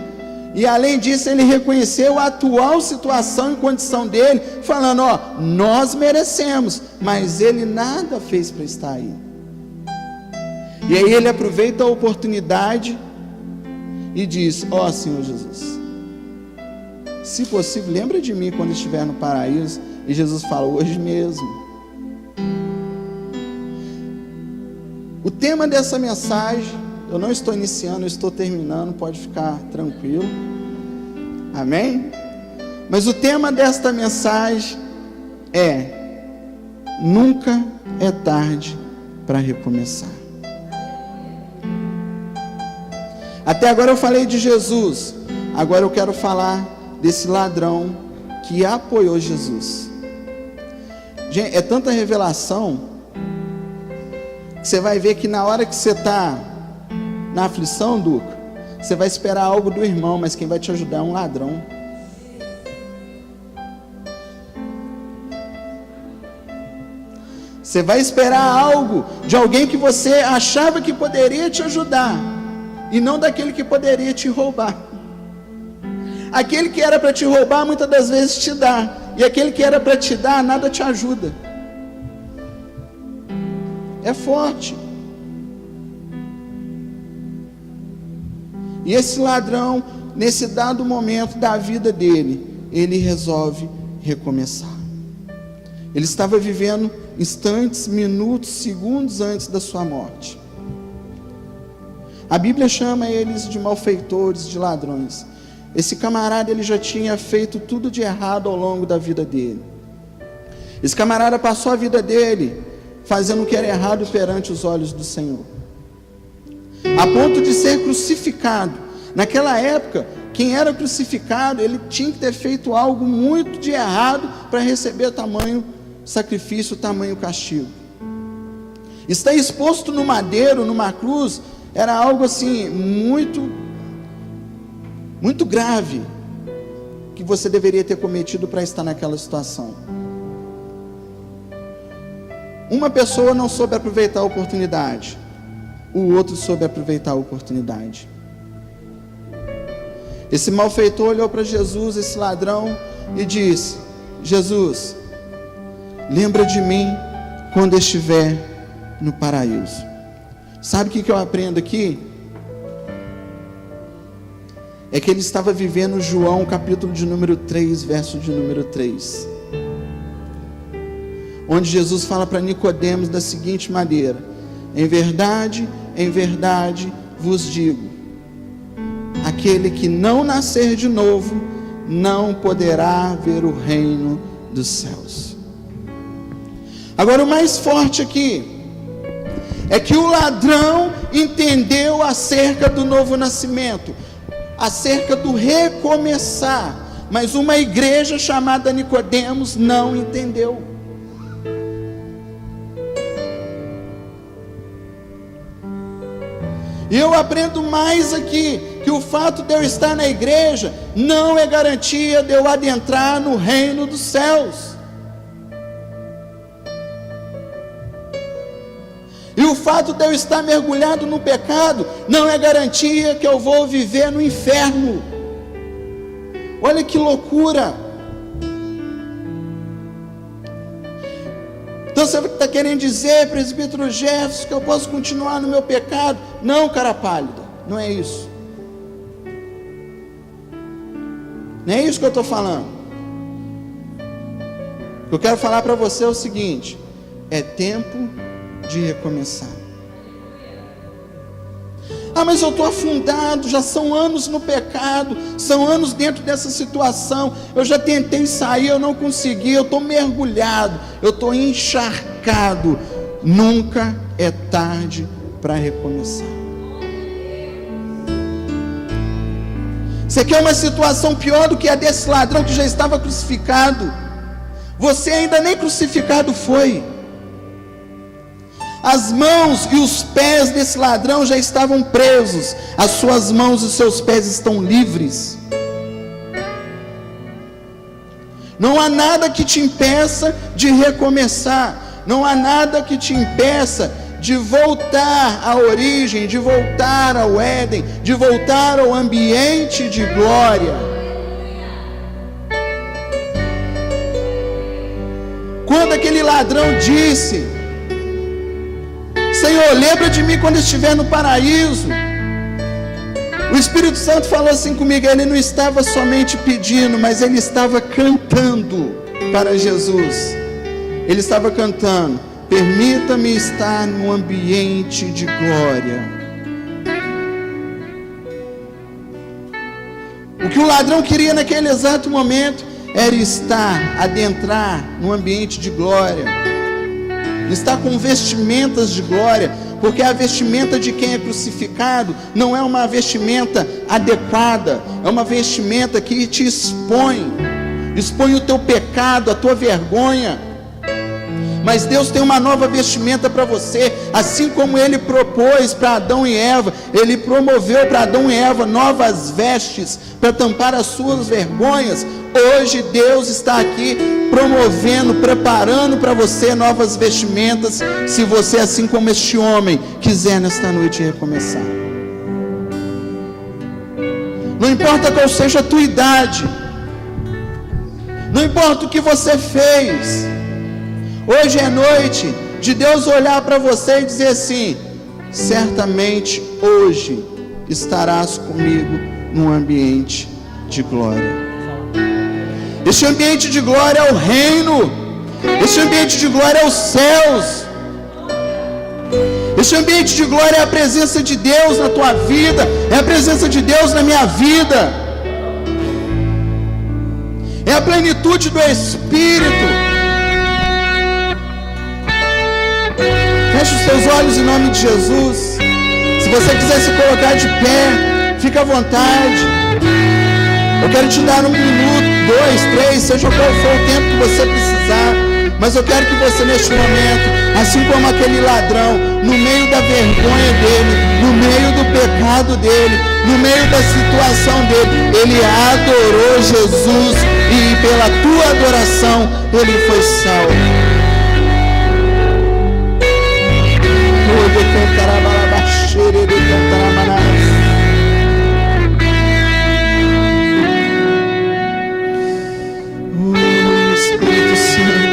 e além disso ele reconheceu a atual situação e condição dele, falando, nós merecemos, mas ele nada fez para estar aí. E aí ele aproveita a oportunidade e diz, Senhor Jesus, se possível, lembra de mim quando estiver no paraíso. E Jesus fala, hoje mesmo. O tema dessa mensagem, eu não estou iniciando, eu estou terminando, pode ficar tranquilo. Amém? Mas o tema desta mensagem é: nunca é tarde para recomeçar. Até agora eu falei de Jesus, agora eu quero falar desse ladrão que apoiou Jesus. Gente, é tanta revelação, que você vai ver que na hora que você está na aflição, Duca, você vai esperar algo do irmão, mas quem vai te ajudar é um ladrão. Você vai esperar algo de alguém que você achava que poderia te ajudar, e não daquele que poderia te roubar. Aquele que era para te roubar, muitas das vezes te dá, e aquele que era para te dar, nada te ajuda. É forte. E esse ladrão, nesse dado momento da vida dele, ele resolve recomeçar. Ele estava vivendo instantes, minutos, segundos antes da sua morte. A Bíblia chama eles de malfeitores, de ladrões. Esse camarada, ele já tinha feito tudo de errado ao longo da vida dele. Esse camarada passou a vida dele fazendo o que era errado perante os olhos do Senhor, a ponto de ser crucificado. Naquela época, quem era crucificado, ele tinha que ter feito algo muito de errado para receber tamanho sacrifício, tamanho castigo. Estar exposto no madeiro, numa cruz, era algo assim, muito grave, que você deveria ter cometido para estar naquela situação. Uma pessoa não soube aproveitar a oportunidade, o outro soube aproveitar a oportunidade. Esse malfeitor olhou para Jesus, esse ladrão, e disse: Jesus, lembra de mim quando estiver no paraíso. Sabe o que eu aprendo aqui? É que ele estava vivendo João capítulo de número 3, verso de número 3, onde Jesus fala para Nicodemos da seguinte maneira: em verdade vos digo, aquele que não nascer de novo, não poderá ver o reino dos céus. Agora, o mais forte aqui é que o ladrão entendeu acerca do novo nascimento, acerca do recomeçar, mas uma igreja chamada Nicodemos não entendeu. E eu aprendo mais aqui, que o fato de eu estar na igreja não é garantia de eu adentrar no reino dos céus. E o fato de eu estar mergulhado no pecado não é garantia que eu vou viver no inferno. Olha que loucura! Então você está querendo dizer, presbítero Jefferson, que eu posso continuar no meu pecado? Não, cara pálida, não é isso. Não é isso que eu estou falando. O que eu quero falar para você é o seguinte: é tempo de recomeçar. Ah, mas eu estou afundado, já são anos no pecado, são anos dentro dessa situação, eu já tentei sair, eu não consegui, eu estou mergulhado, eu estou encharcado. Nunca é tarde para recomeçar. Você quer uma situação pior do que a desse ladrão que já estava crucificado? Você ainda nem crucificado foi. As mãos e os pés desse ladrão já estavam presos, as suas mãos e os seus pés estão livres. Não há nada que te impeça de recomeçar, não há nada que te impeça de voltar à origem, de voltar ao Éden, de voltar ao ambiente de glória. Quando aquele ladrão disse: Senhor, lembra de mim quando estiver no paraíso, o Espírito Santo falou assim comigo. Ele não estava somente pedindo, mas ele estava cantando para Jesus. Ele estava cantando: permita-me estar no ambiente de glória. O que o ladrão queria naquele exato momento era adentrar no ambiente de glória, estar com vestimentas de glória, porque a vestimenta de quem é crucificado não é uma vestimenta adequada, é uma vestimenta que te expõe o teu pecado, a tua vergonha. Mas Deus tem uma nova vestimenta para você, assim como Ele propôs para Adão e Eva, Ele promoveu para Adão e Eva novas vestes para tampar as suas vergonhas. Hoje Deus está aqui promovendo, preparando para você novas vestimentas, se você, assim como este homem, quiser nesta noite recomeçar. Não importa qual seja a tua idade, não importa o que você fez, hoje é noite de Deus olhar para você e dizer assim: certamente hoje estarás comigo num ambiente de glória. Este ambiente de glória é o reino. Este ambiente de glória é os céus. Este ambiente de glória é a presença de Deus na tua vida, é a presença de Deus na minha vida, é a plenitude do Espírito. Feche os teus olhos em nome de Jesus. Se você quiser se colocar de pé, fica à vontade. Eu quero te dar 1 minuto, 2, 3, seja qual for o tempo que você precisar. Mas eu quero que você neste momento, assim como aquele ladrão, no meio da vergonha dele, no meio do pecado dele, no meio da situação dele, ele adorou Jesus e pela tua adoração ele foi salvo. Espírito Santo,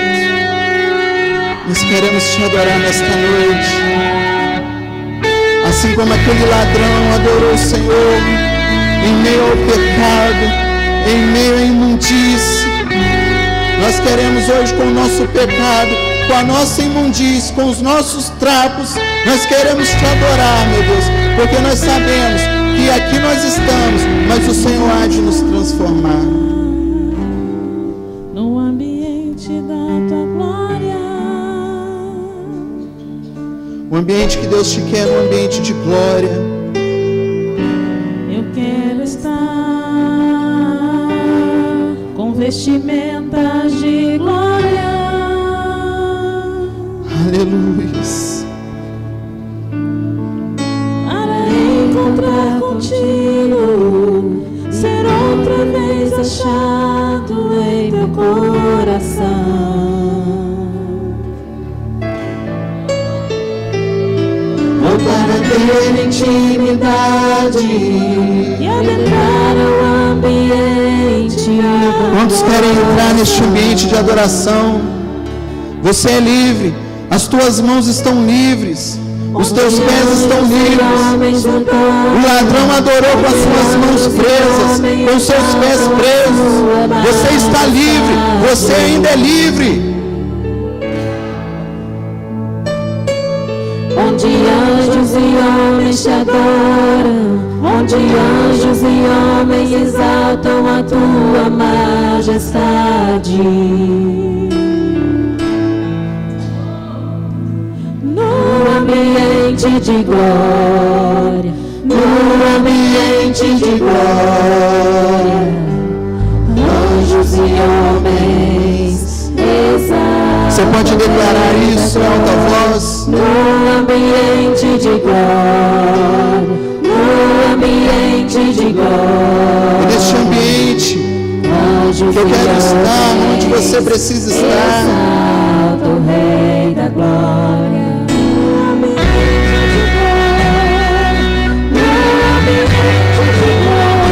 nós queremos te adorar nesta noite, assim como aquele ladrão adorou o Senhor em meio ao pecado, em meio à imundície. Nós queremos hoje, com o nosso pecado, com a nossa imundície, com os nossos trapos, nós queremos te adorar, meu Deus, porque nós sabemos que aqui nós estamos, mas o Senhor há de nos transformar.
No ambiente da tua glória,
O ambiente que Deus te quer é um ambiente de glória.
eu quero estar com vestimentas de glória.
Aleluia.
Para encontrar contigo, ser outra vez achado em teu coração.
Voltar a ter intimidade.
E adentrar o ambiente.
Quantos querem entrar neste ambiente de adoração? Você é livre, as tuas mãos estão livres, os teus pés estão livres. O ladrão adorou com as suas mãos presas, com os seus pés presos. Você está livre, você ainda é livre.
Onde anjos e homens te adoram, onde anjos e homens exaltam a tua majestade. No ambiente de glória, no ambiente de glória, anjos e homens exaltam.
Você pode declarar isso em alta voz.
No ambiente de glória, no ambiente de glória.
E neste ambiente que eu quero estar, onde você precisa estar.
Exalta o Rei da glória. No ambiente de glória, no ambiente de glória.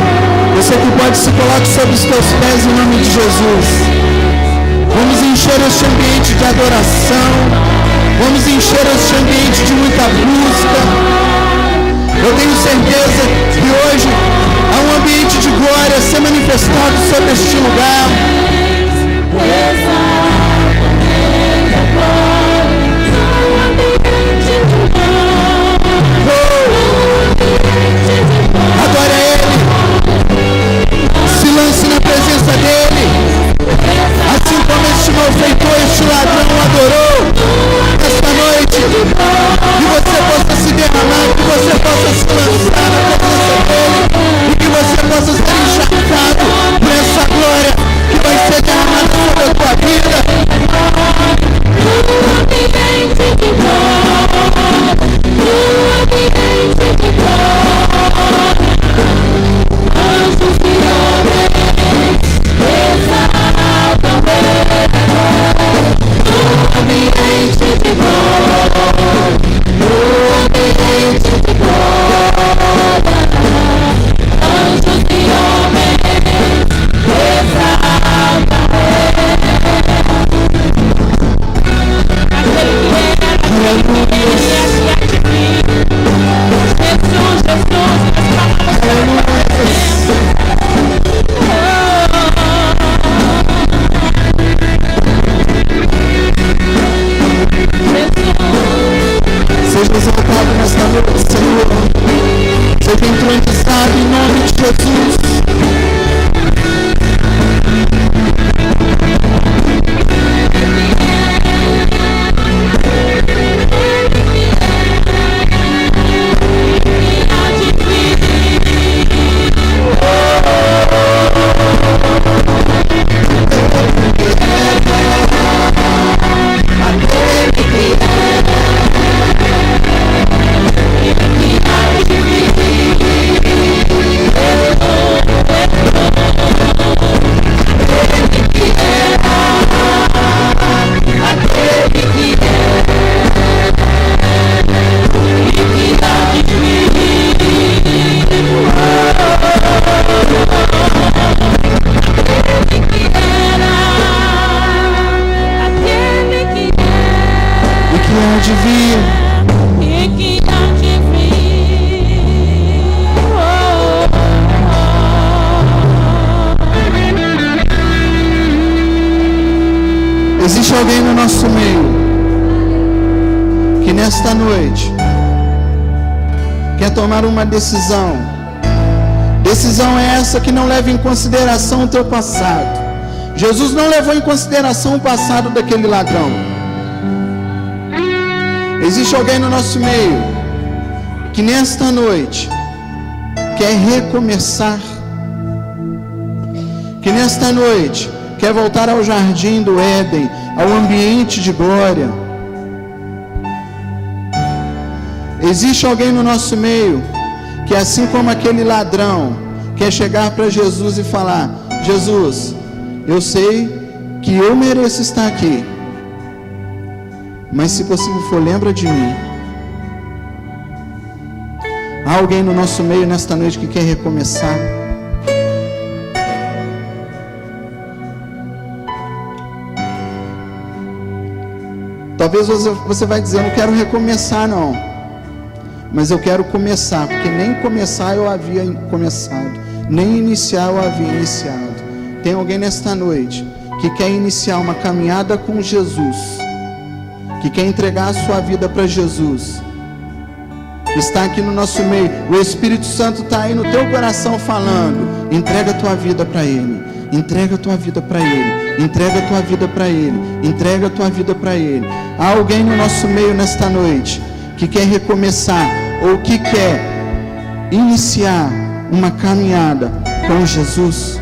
Você que pode se colocar sobre os teus pés em nome de Jesus. Vamos encher este ambiente de adoração. Vamos encher este ambiente de muita busca. Eu tenho certeza que hoje há um ambiente de glória a ser manifestado sobre este lugar. Adore a Ele. Se lance na presença dEle. Assim como este malfeitor, este ladrão adorou esta noite, que você possa se derramar, que você possa se lançar na presença dele e que você possa ser encharcado por essa glória que Existe alguém no nosso meio que nesta noite quer tomar uma decisão. Decisão é essa que não leva em consideração o teu passado. Jesus não levou em consideração o passado daquele ladrão. Existe alguém no nosso meio que nesta noite quer recomeçar, que nesta noite quer voltar ao jardim do Éden, ao ambiente de glória. Existe alguém no nosso meio que, assim como aquele ladrão, quer chegar para Jesus e falar: Jesus, eu sei que eu mereço estar aqui, mas se possível for, lembra de mim. Há alguém no nosso meio nesta noite que quer recomeçar? Talvez você vai dizer: eu não quero recomeçar não, mas eu quero começar, porque nem começar eu havia começado, nem iniciar eu havia iniciado. Tem alguém nesta noite que quer iniciar uma caminhada com Jesus, que quer entregar a sua vida para Jesus, está aqui no nosso meio. O Espírito Santo está aí no teu coração falando: entrega a tua vida para Ele, entrega a tua vida para Ele, entrega a tua vida para Ele, entrega a tua vida para Ele. Há alguém no nosso meio nesta noite que quer recomeçar, ou que quer iniciar uma caminhada com Jesus?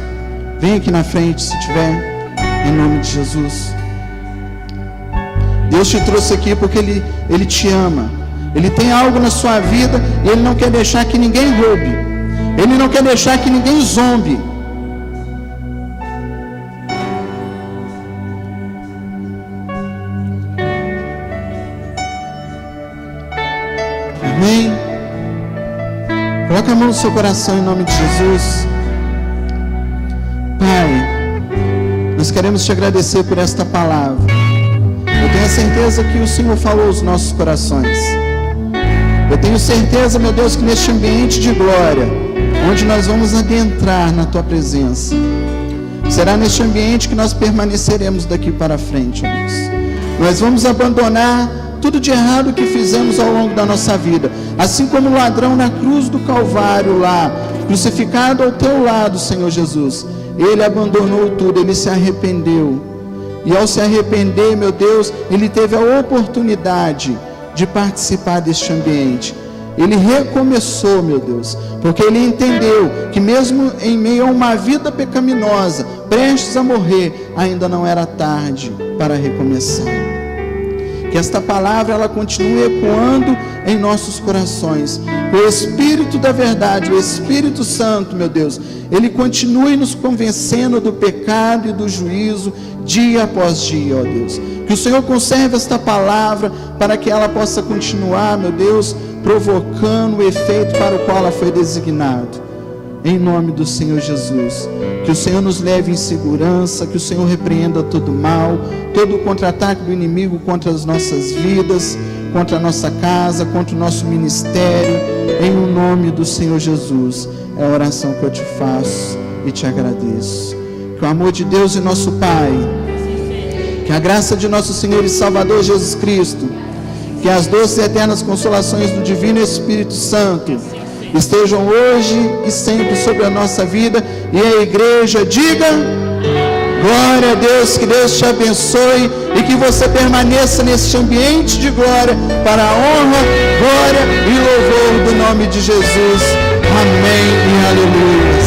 Vem aqui na frente se tiver, em nome de Jesus. Deus te trouxe aqui porque Ele te ama. Ele tem algo na sua vida e Ele não quer deixar que ninguém roube. Ele não quer deixar que ninguém zombe. Amém? Coloca a mão no seu coração em nome de Jesus. Pai, nós queremos te agradecer por esta palavra. Eu tenho a certeza que o Senhor falou aos nossos corações. Eu tenho certeza, meu Deus, que neste ambiente de glória, onde nós vamos adentrar na tua presença, será neste ambiente que nós permaneceremos daqui para frente, ó Deus. Nós vamos abandonar tudo de errado que fizemos ao longo da nossa vida, assim como o ladrão na cruz do Calvário lá, crucificado ao teu lado, Senhor Jesus. Ele abandonou tudo, ele se arrependeu. E ao se arrepender, meu Deus, ele teve a oportunidade de participar deste ambiente. Ele recomeçou, meu Deus, porque ele entendeu que mesmo em meio a uma vida pecaminosa, prestes a morrer, ainda não era tarde para recomeçar. Que esta palavra ela continue ecoando em nossos corações. O Espírito da verdade, o Espírito Santo, meu Deus, ele continue nos convencendo do pecado e do juízo dia após dia, ó Deus. Que o Senhor conserve esta palavra para que ela possa continuar, meu Deus, provocando o efeito para o qual ela foi designada. Em nome do Senhor Jesus, que o Senhor nos leve em segurança, que o Senhor repreenda todo mal, todo contra-ataque do inimigo contra as nossas vidas, contra a nossa casa, contra o nosso ministério, em o nome do Senhor Jesus. É a oração que eu te faço e te agradeço. Que o amor de Deus e nosso Pai, que a graça de nosso Senhor e Salvador Jesus Cristo, que as doces e eternas consolações do Divino Espírito Santo estejam hoje e sempre sobre a nossa vida. E a igreja diga: glória a Deus. Que Deus te abençoe e que você permaneça neste ambiente de glória para a honra, glória e louvor do nome de Jesus. Amém e aleluia.